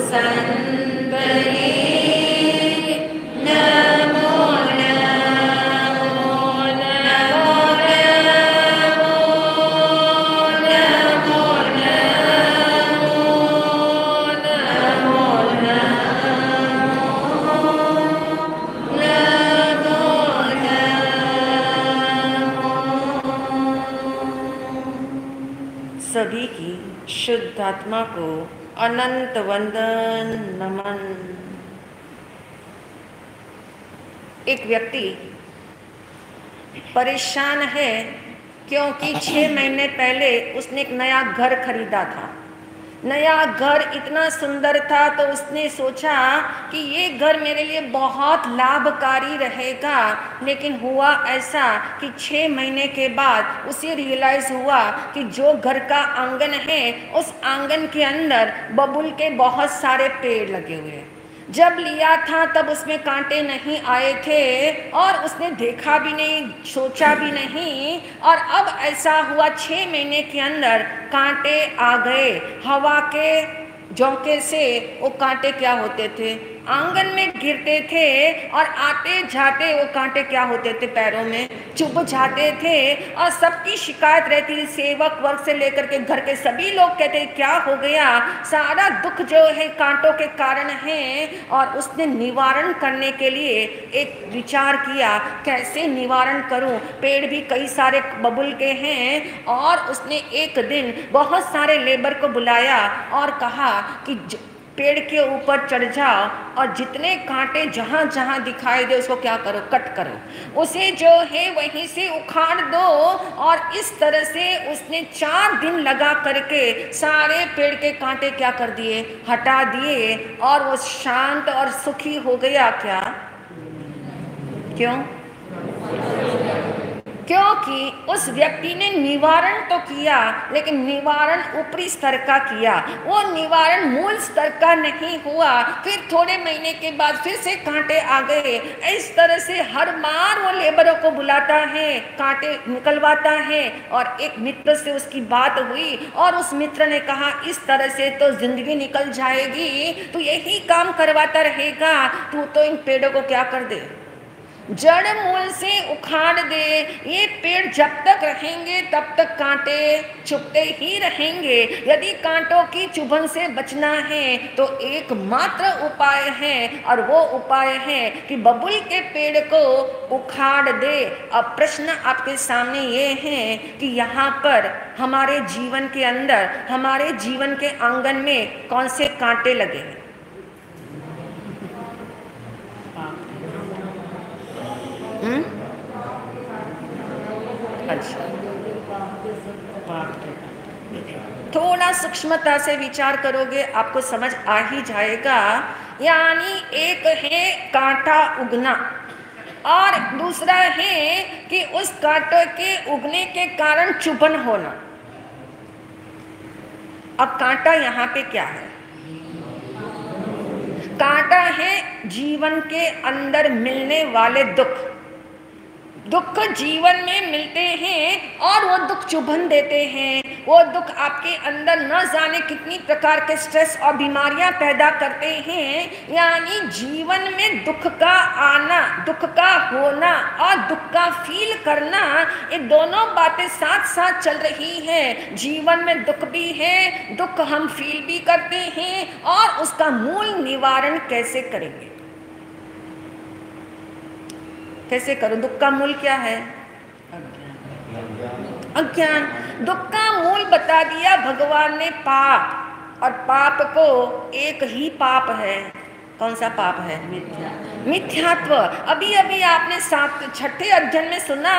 संबरे नमो नमो नमो नमो नमो सभी की शुद्ध आत्मा को अनंत वंदन नमन। एक व्यक्ति परेशान है क्योंकि 6 महीने पहले उसने एक नया घर खरीदा था। नया घर इतना सुंदर था तो उसने सोचा कि ये घर मेरे लिए बहुत लाभकारी रहेगा, लेकिन हुआ ऐसा कि 6 महीने के बाद उसे रियलाइज हुआ कि जो घर का आंगन है उस आंगन के अंदर बबूल के बहुत सारे पेड़ लगे हुए हैं। जब लिया था तब उसमें कांटे नहीं आए थे और उसने देखा भी नहीं, सोचा भी नहीं, और अब ऐसा हुआ 6 महीने के अंदर कांटे आ गए। हवा के झोंके से वो कांटे क्या होते थे, आंगन में गिरते थे और आते जाते वो कांटे क्या होते थे, पैरों में चुभ जाते थे। और सबकी शिकायत रहती थी, सेवक वर्ग से लेकर के घर के सभी लोग कहते क्या हो गया, सारा दुख जो है कांटों के कारण है। और उसने निवारण करने के लिए एक विचार किया, कैसे निवारण करूं, पेड़ भी कई सारे बबूल के हैं। और उसने एक दिन बहुत सारे लेबर को बुलाया और कहा कि पेड़ के ऊपर चढ़ जाओ और जितने कांटे जहां जहां दिखाई दे उसको क्या करो, कट करो, उसे जो है वहीं से उखाड़ दो। और इस तरह से उसने 4 दिन लगा करके सारे पेड़ के कांटे क्या कर दिए, हटा दिए, और वो शांत और सुखी हो गया। क्या? क्यों? क्योंकि उस व्यक्ति ने निवारण तो किया, लेकिन निवारण ऊपरी स्तर का किया, वो निवारण मूल स्तर का नहीं हुआ। फिर थोड़े महीने के बाद फिर से कांटे आ गए। इस तरह से हर बार वो लेबरों को बुलाता है, कांटे निकलवाता है। और एक मित्र से उसकी बात हुई और उस मित्र ने कहा इस तरह से तो जिंदगी निकल जाएगी, तू यही काम करवाता रहेगा, तू तो इन पेड़ों को क्या कर दे, जड़ मूल से उखाड़ दे। ये पेड़ जब तक रहेंगे तब तक कांटे चुभते ही रहेंगे। यदि कांटों की चुभन से बचना है तो एकमात्र उपाय है, और वो उपाय है कि बबूल के पेड़ को उखाड़ दे। अब प्रश्न आपके सामने ये है कि यहाँ पर हमारे जीवन के अंदर, हमारे जीवन के आंगन में कौन से कांटे लगे हैं? अच्छा, थोड़ा सूक्ष्मता से विचार करोगे आपको समझ आ ही जाएगा। यानी एक है कांटा उगना और दूसरा है कि उस कांटे के उगने के कारण चुभन होना। अब कांटा यहाँ पे क्या है? कांटा है जीवन के अंदर मिलने वाले दुख। दुख जीवन में मिलते हैं और वो दुख चुभन देते हैं। वो दुख आपके अंदर न जाने कितनी प्रकार के स्ट्रेस और बीमारियां पैदा करते हैं। यानी जीवन में दुख का आना, दुख का होना और दुख का फील करना, ये दोनों बातें साथ साथ चल रही हैं। जीवन में दुख भी है, दुख हम फील भी करते हैं, और उसका मूल निवारण कैसे करेंगे, कैसे करो? दुख का मूल क्या है? अज्ञान। दुख का मूल बता दिया भगवान ने, पाप। और पाप को एक ही पाप है। कौन सा पाप है? मिथ्यात्व। अभी अभी आपने 6ठे अध्ययन में सुना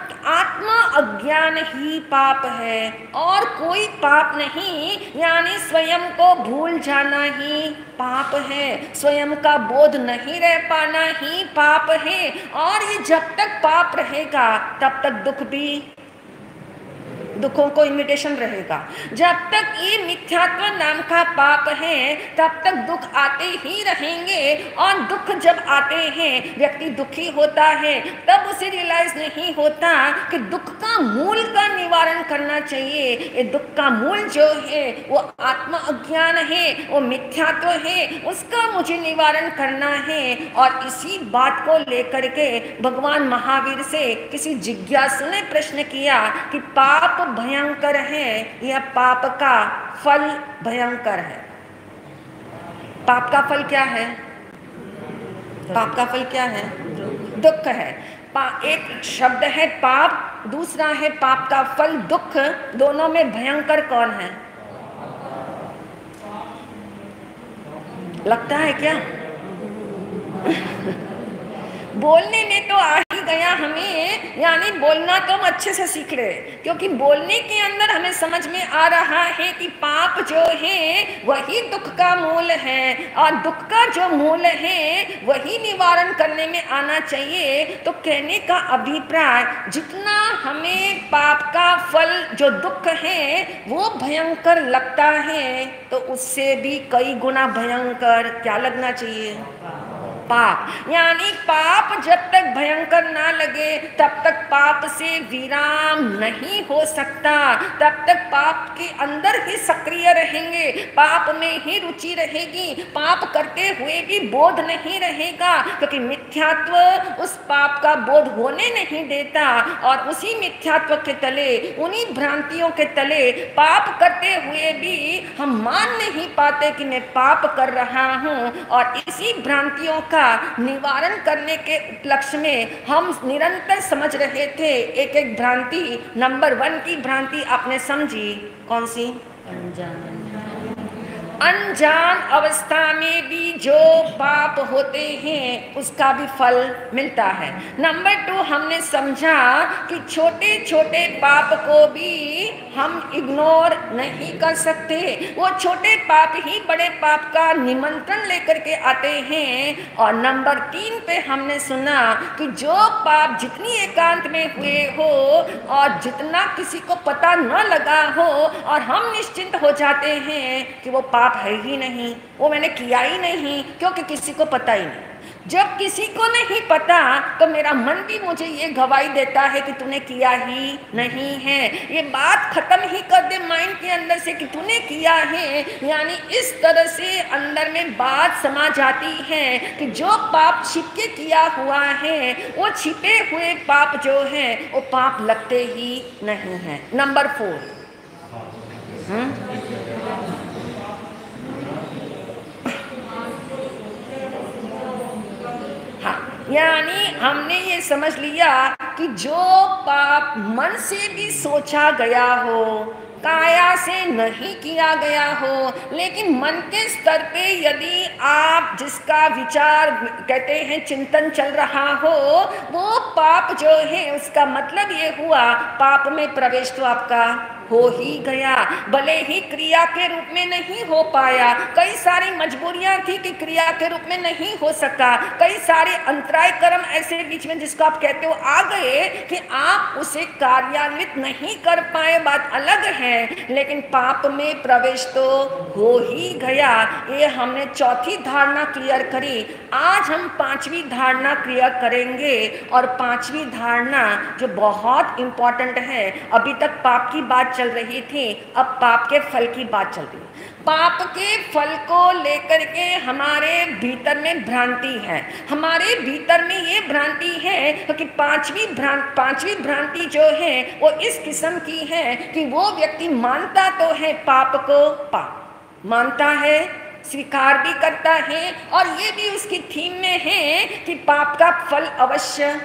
कि आत्मा अज्ञान ही पाप है और कोई पाप नहीं। यानी स्वयं को भूल जाना ही पाप है, स्वयं का बोध नहीं रह पाना ही पाप है। और ये जब तक पाप रहेगा तब तक दुख भी दुखों को इन्विटेशन रहेगा। जब तक ये मिथ्यात्व नाम का पाप है तब तक दुख आते ही रहेंगे, और दुख जब आते हैं व्यक्ति दुखी होता है, तब उसे रियलाइज नहीं होता कि दुख का मूल का निवारण करना चाहिए। ये दुख का मूल जो है वो आत्म अज्ञान है, वो मिथ्यात्व है, उसका मुझे निवारण करना है। और इसी बात को लेकर के भगवान महावीर से किसी जिज्ञासु ने प्रश्न किया कि पाप भयंकर है या पाप का फल भयंकर है? पाप का फल क्या है? पाप का फल क्या है? दुख है। एक शब्द है पाप, दूसरा है पाप का फल दुख। दोनों में भयंकर कौन है? लगता है क्या? बोलने में तो आ ही गया हमें, यानी बोलना तो हम अच्छे से सीख रहे, क्योंकि बोलने के अंदर हमें समझ में आ रहा है कि पाप जो है वही दुख का मूल है, और दुख का जो मूल है वही निवारण करने में आना चाहिए। तो कहने का अभिप्राय, जितना हमें पाप का फल जो दुख है वो भयंकर लगता है, तो उससे भी कई गुना भयंकर क्या लगना चाहिए? पाप। यानी पाप जब तक भयंकर ना लगे तब तक पाप से विराम नहीं हो सकता, तब तक पाप के अंदर ही सक्रिय रहेंगे, पाप में ही रुचि रहेगी, पाप करते हुए भी बोध नहीं रहेगा, क्योंकि मिथ्यात्व उस पाप का बोध होने नहीं देता। और उसी मिथ्यात्व के तले, उन्हीं भ्रांतियों के तले पाप करते हुए भी हम मान नहीं पाते कि मैं पाप कर रहा हूँ, और इसी भ्रांतियों का निवारण करने के उपलक्ष्य में हम निरंतर समझ रहे थे एक एक भ्रांति। नंबर 1 की भ्रांति आपने समझी, कौन सी? अनजान अवस्था में भी जो पाप होते हैं उसका भी फल मिलता है। नंबर 2 हमने समझा कि छोटे छोटे पाप को भी हम इग्नोर नहीं कर सकते, वो छोटे पाप ही बड़े पाप का निमंत्रण लेकर के आते हैं। और नंबर 3 पे हमने सुना कि जो पाप जितनी एकांत में हुए हो और जितना किसी को पता न लगा हो, और हम निश्चिंत हो जाते हैं कि वो पाप है ही नहीं, वो मैंने किया ही नहीं, क्योंकि किसी को पता ही नहीं। जब किसी को नहीं पता तो मेरा मन भी मुझे ये गवाही देता है कि तूने किया ही नहीं है। ये बात खत्म ही कर दे माइंड के अंदर से कि तूने किया है, यानी इस तरह से अंदर में बात समा जाती है कि जो पाप छिप के किया हुआ है, वो छिपे हुए पाप जो है वो पाप लगते ही नहीं है। नंबर 4, यानी हमने ये समझ लिया कि जो पाप मन से भी सोचा गया हो, काया से नहीं किया गया हो, लेकिन मन के स्तर पे यदि आप जिसका विचार कहते हैं चिंतन चल रहा हो, वो पाप जो है उसका मतलब ये हुआ पाप में प्रवेश तो आपका हो ही गया। भले ही क्रिया के रूप में नहीं हो पाया, कई सारी मजबूरियां थी कि क्रिया के रूप में नहीं हो सका, कई सारे अंतराय कर्म ऐसे बीच में जिसको आप कहते हो आ गए कि आप उसे कार्यान्वित नहीं कर पाए, बात अलग है, लेकिन पाप में प्रवेश तो हो ही गया। ये हमने चौथी धारणा क्लियर करी। आज हम 5वीं धारणा क्लियर करेंगे, और 5वीं धारणा जो बहुत इंपॉर्टेंट है, अभी तक पाप की बात चल रही थी, अब पाप के फल की बात चल रही है। पाप के फल को लेकर के हमारे भीतर में भ्रांति है, हमारे भीतर में ये भ्रांति है क्योंकि पांचवी भ्रांति जो है वो इस किस्म की है कि वो व्यक्ति मानता तो है पाप को, पाप मानता है, स्वीकार भी करता है, और ये भी उसकी थीम में है कि पाप का फल अवश्य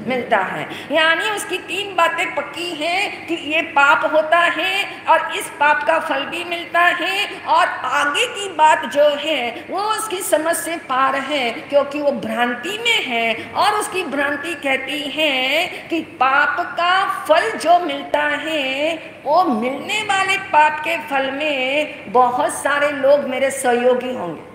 मिलता है। यानी उसकी 3 बातें पक्की हैं कि ये पाप होता है और इस पाप का फल भी मिलता है, और आगे की बात जो है वो उसकी समझ से पार है, क्योंकि वो भ्रांति में है, और उसकी भ्रांति कहती है कि पाप का फल जो मिलता है वो मिलने वाले पाप के फल में बहुत सारे लोग मेरे सहयोगी होंगे।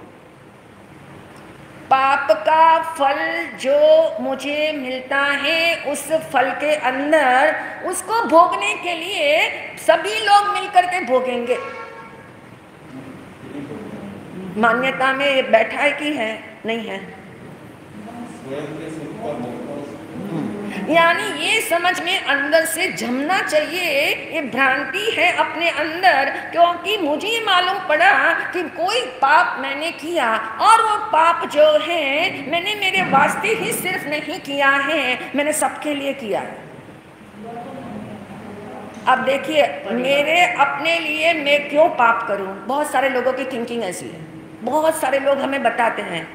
पाप का फल जो मुझे मिलता है उस फल के अंदर, उसको भोगने के लिए सभी लोग मिलकर के भोगेंगे। मान्यता में बैठा है कि है नहीं है? यानी ये समझ में अंदर से जमना चाहिए, ये भ्रांति है अपने अंदर, क्योंकि मुझे मालूम पड़ा कि कोई पाप मैंने किया और वो पाप जो है मैंने मेरे वास्ते ही सिर्फ नहीं किया है, मैंने सबके लिए किया है। अब देखिए, मेरे अपने लिए मैं क्यों पाप करूं? बहुत सारे लोगों की थिंकिंग ऐसी है। बहुत सारे लोग हमें बताते हैं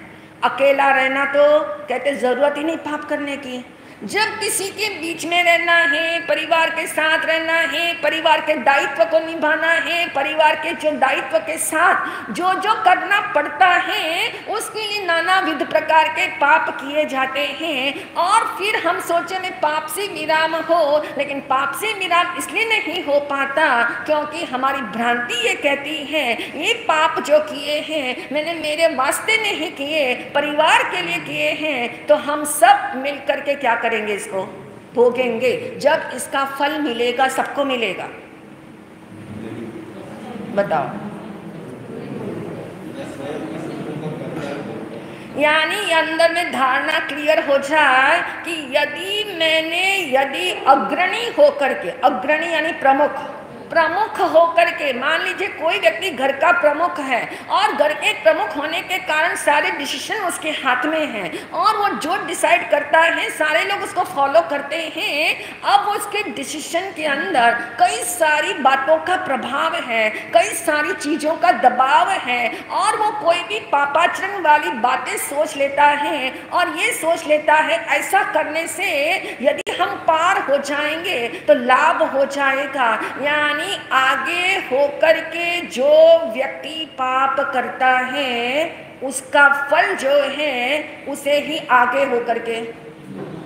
अकेला रहना तो कहते जरूरत ही नहीं पाप करने की। जब किसी के बीच में रहना है, परिवार के साथ रहना है, परिवार के दायित्व को निभाना है, परिवार के जो दायित्व के साथ जो जो करना पड़ता है उसके लिए नानाविध प्रकार के पाप किए जाते हैं। और फिर हम सोचे में पाप से विराम हो, लेकिन पाप से विराम इसलिए नहीं हो पाता क्योंकि हमारी भ्रांति ये कहती है ये पाप जो किए हैं मैंने मेरे वास्ते नहीं किए, परिवार के लिए किए हैं, तो हम सब मिलकर के क्या करेंगे? इसको भोगेंगे। जब इसका फल मिलेगा सबको मिलेगा। बताओ। यानी अंदर में धारणा क्लियर हो जाए कि यदि अग्रणी होकर के, अग्रणी यानी प्रमुख होकर के, मान लीजिए कोई व्यक्ति घर का प्रमुख है और घर के प्रमुख होने के कारण सारे डिसीजन उसके हाथ में हैं और वो जो डिसाइड करता है सारे लोग उसको फॉलो करते हैं। अब उसके डिसीजन के अंदर कई सारी बातों का प्रभाव है, कई सारी चीजों का दबाव है और वो कोई भी पापाचरण वाली बातें सोच लेता है और ये सोच लेता है ऐसा करने से यदि हम पार हो जाएंगे तो लाभ हो जाएगा। यानी आगे होकर के जो व्यक्ति पाप करता है उसका फल जो है उसे ही आगे होकर के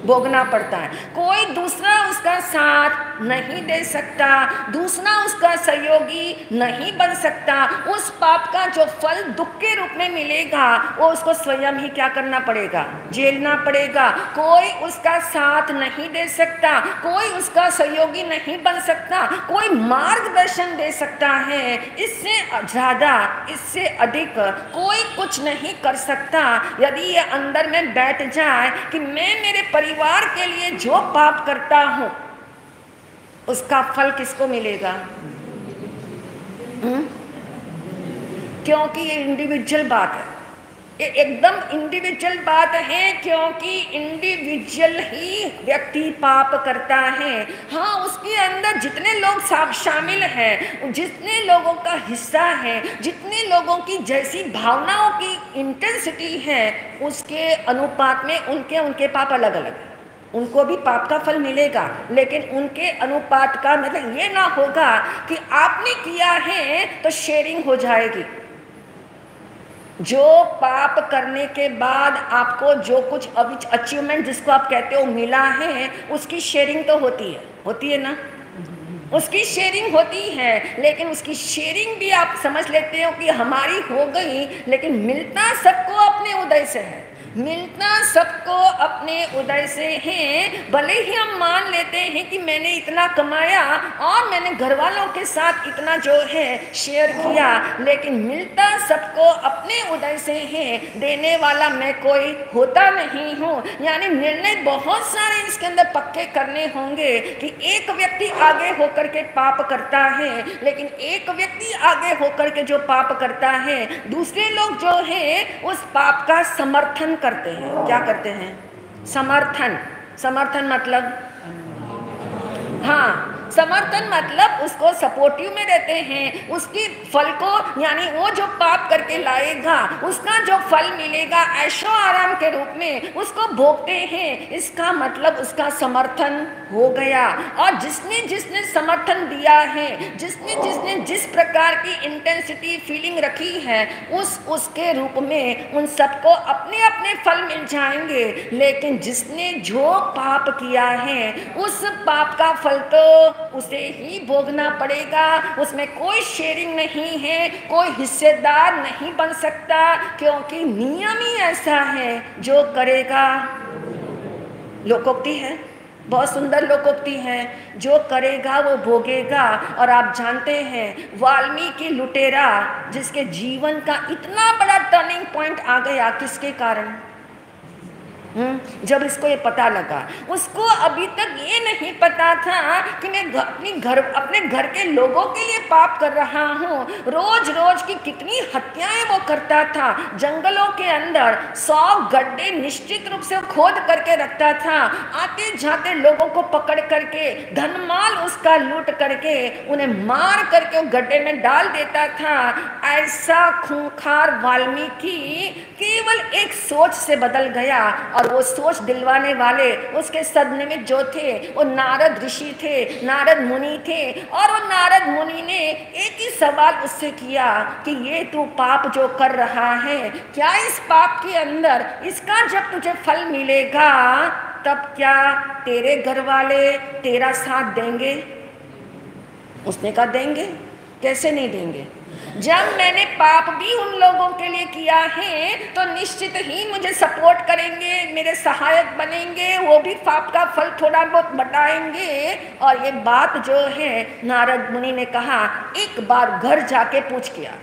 भोगना पड़ता है। कोई दूसरा उसका साथ नहीं दे सकता, दूसरा उसका सहयोगी नहीं बन सकता। उस पाप का जो फल दुख के रूप में मिलेगा वो उसको स्वयं ही क्या करना पड़ेगा? झेलना पड़ेगा। कोई उसका साथ नहीं दे सकता, कोई उसका सहयोगी नहीं बन सकता, कोई मार्गदर्शन दे सकता है। इससे ज्यादा, इससे अधिक कोई कुछ नहीं कर सकता। यदि ये अंदर में बैठ जाए कि मैं मेरे परिवार के लिए जो पाप करता हूं उसका फल किसको मिलेगा? क्योंकि ये इंडिविजुअल बात है, ये एकदम इंडिविजुअल बात है, क्योंकि इंडिविजुअल ही व्यक्ति पाप करता है। हाँ, उसके अंदर जितने लोग शामिल हैं, जितने लोगों का हिस्सा है, जितने लोगों की जैसी भावनाओं की इंटेंसिटी है उसके अनुपात में उनके पाप अलग अलग है। उनको भी पाप का फल मिलेगा, लेकिन उनके अनुपात का मतलब ये ना होगा कि आपने किया है तो शेयरिंग हो जाएगी। जो पाप करने के बाद आपको जो कुछ अचीवमेंट जिसको आप कहते हो मिला है उसकी शेयरिंग तो होती है ना? उसकी शेयरिंग होती है, लेकिन उसकी शेयरिंग भी आप समझ लेते हो कि हमारी हो गई, लेकिन मिलता सबको अपने उदय से है, मिलता सबको अपने उदय से है। भले ही हम मान लेते हैं कि मैंने इतना कमाया और मैंने घर वालों के साथ इतना जो है शेयर किया, लेकिन मिलता सबको अपने उदय से है। देने वाला मैं कोई होता नहीं हूँ। यानी निर्णय बहुत सारे इसके अंदर पक्के करने होंगे कि एक व्यक्ति आगे होकर के पाप करता है, लेकिन एक व्यक्ति आगे होकर के जो पाप करता है दूसरे लोग जो है उस पाप का समर्थन करते हैं। क्या करते हैं? समर्थन मतलब, हाँ, समर्थन मतलब उसको सपोर्टिव में रहते हैं। उसकी फल को, यानी वो जो पाप करके लाएगा उसका जो फल मिलेगा ऐशो आराम के रूप में उसको भोगते हैं। इसका मतलब उसका समर्थन हो गया। और जिसने समर्थन दिया है, जिसने जिस प्रकार की इंटेंसिटी फीलिंग रखी है उसके रूप में उन सबको अपने अपने फल मिल जाएंगे। लेकिन जिसने जो पाप किया है उस पाप का फल तो उसे ही भोगना पड़ेगा, उसमें कोई शेयरिंग नहीं है, कोई हिस्सेदार नहीं बन सकता, क्योंकि नियम ही ऐसा है, जो करेगा, लोकोक्ति है, बहुत सुंदर लोकोक्ति है, जो करेगा वो भोगेगा। और आप जानते हैं वाल्मीकि लुटेरा जिसके जीवन का इतना बड़ा टर्निंग पॉइंट आ गया, किसके कारण? जब इसको ये पता लगा, उसको अभी तक ये नहीं पता था कि मैं अपने घर के लोगों के लिए पाप कर रहा हूँ। रोज रोज की कितनी हत्याएं वो करता था, जंगलों के अंदर 100 गड्ढे निश्चित रूप से खोद करके रखता था, आते जाते लोगों को पकड़ करके धनमाल उसका लूट करके उन्हें मार करके गड्ढे में डाल देता था। ऐसा खूंखार वाल्मीकि केवल एक सोच से बदल गया, और वो सोच दिलवाने वाले उसके सदमे में जो थे वो नारद ऋषि थे, नारद मुनि थे। और वो नारद मुनि ने एक ही सवाल उससे किया कि ये तू पाप जो कर रहा है, क्या इस पाप के अंदर इसका जब तुझे फल मिलेगा तब क्या तेरे घर वाले तेरा साथ देंगे? उसने कहा देंगे, कैसे नहीं देंगे? जब मैंने पाप भी उन लोगों के लिए किया है तो निश्चित ही मुझे सपोर्ट करेंगे, मेरे सहायक बनेंगे, वो भी पाप का फल थोड़ा बहुत बटाएंगे। और ये बात जो है नारद मुनि ने कहा, एक बार घर जाके पूछ किया,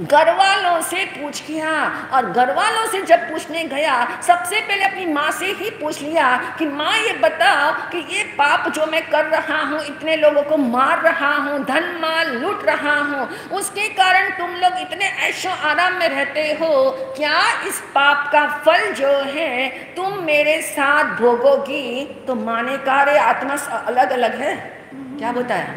घर वालों से पूछ किया। और घर वालों से जब पूछने गया, सबसे पहले अपनी माँ से ही पूछ लिया कि माँ ये बताओ कि ये पाप जो मैं कर रहा हूँ, इतने लोगों को मार रहा हूँ, धन माल लूट रहा हूँ, उसके कारण तुम लोग इतने ऐशो आराम में रहते हो, क्या इस पाप का फल जो है तुम मेरे साथ भोगोगी? तो माँ ने कहा रे आत्मा अलग अलग है। क्या बताया?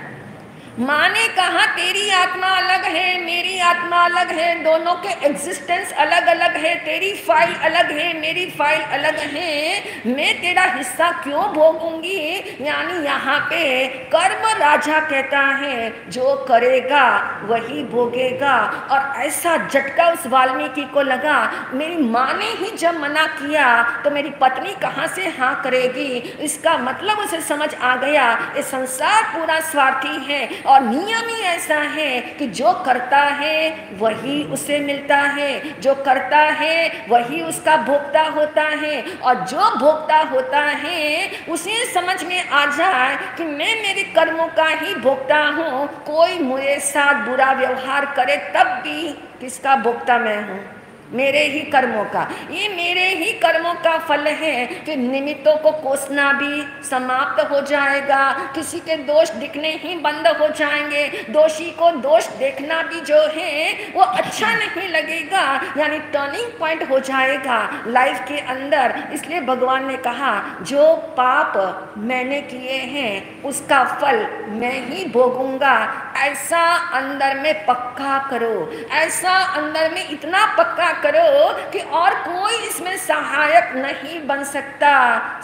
माँ ने कहा तेरी आत्मा अलग है, मेरी आत्मा अलग है, दोनों के एग्जिस्टेंस अलग अलग है, तेरी फाइल अलग है, मेरी फाइल अलग है, मैं तेरा हिस्सा क्यों भोगूंगी? यानी यहाँ पे कर्म राजा कहता है जो करेगा वही भोगेगा। और ऐसा झटका उस वाल्मीकि को लगा, मेरी माँ ने ही जब मना किया तो मेरी पत्नी कहाँ से हाँ करेगी? इसका मतलब उसे समझ आ गया ये संसार पूरा स्वार्थी है, और नियम ही ऐसा है कि जो करता है वही उसे मिलता है, जो करता है वही उसका भोक्ता होता है। और जो भोक्ता होता है उसे समझ में आ जाए कि मैं मेरे कर्मों का ही भोक्ता हूँ, कोई मेरे साथ बुरा व्यवहार करे तब भी किसका भोक्ता मैं हूँ? मेरे ही कर्मों का। ये मेरे ही कर्मों का फल है कि निमित्तों को कोसना भी समाप्त हो जाएगा, किसी के दोष दिखने ही बंद हो जाएंगे, दोषी को दोष देखना भी जो है वो अच्छा नहीं लगेगा, यानी टर्निंग पॉइंट हो जाएगा लाइफ के अंदर। इसलिए भगवान ने कहा जो पाप मैंने किए हैं उसका फल मैं ही भोगूंगा। ऐसा अंदर में पक्का करो, ऐसा अंदर में इतना पक्का करो कि और कोई इसमें सहायक नहीं बन सकता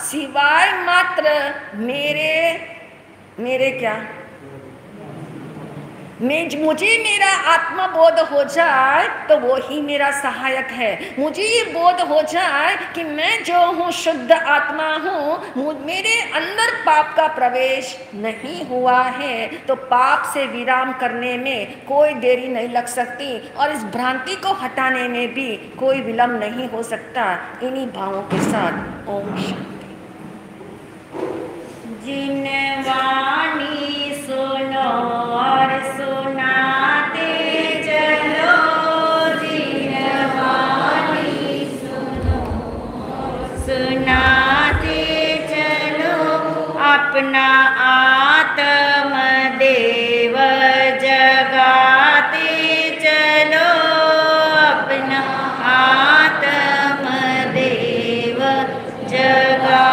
सिवाय मात्र मेरे क्या? मुझे मेरा आत्मबोध हो जाए तो वो ही मेरा सहायक है। मुझे ये बोध हो जाए कि मैं जो हूँ शुद्ध आत्मा हूँ, मेरे अंदर पाप का प्रवेश नहीं हुआ है, तो पाप से विराम करने में कोई देरी नहीं लग सकती और इस भ्रांति को हटाने में भी कोई विलंब नहीं हो सकता। इन्हीं भावों के साथ ओम शांति। जिन वाणी सुनो और सुनाते चलो, जिन वाणी सुनो सुनाते चलो, अपना आत्म देव जगाते चलो, अपना आत्म देव जगाते।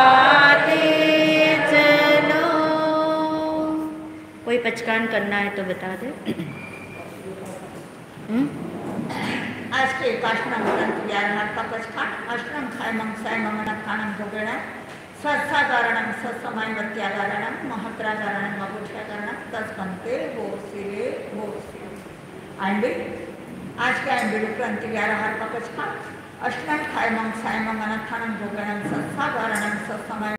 कोई पचकान करना है तो बता दे। आज के एकाष्टम ग्रंथ व्याहार का पचकान अष्टम खायमं सायमं अनखानं भोगेणं सत्साधारणं सत्समयवत्याधारणं महत्राधारणं अभूषाधारणं तस्कंते होसिले होसिले। आंबे आज के आंबे ग्रंथ व्याहार का पचकान अष्टम खायमं सायमं अनखानं भोगेणं सत्साधारणं सत्समय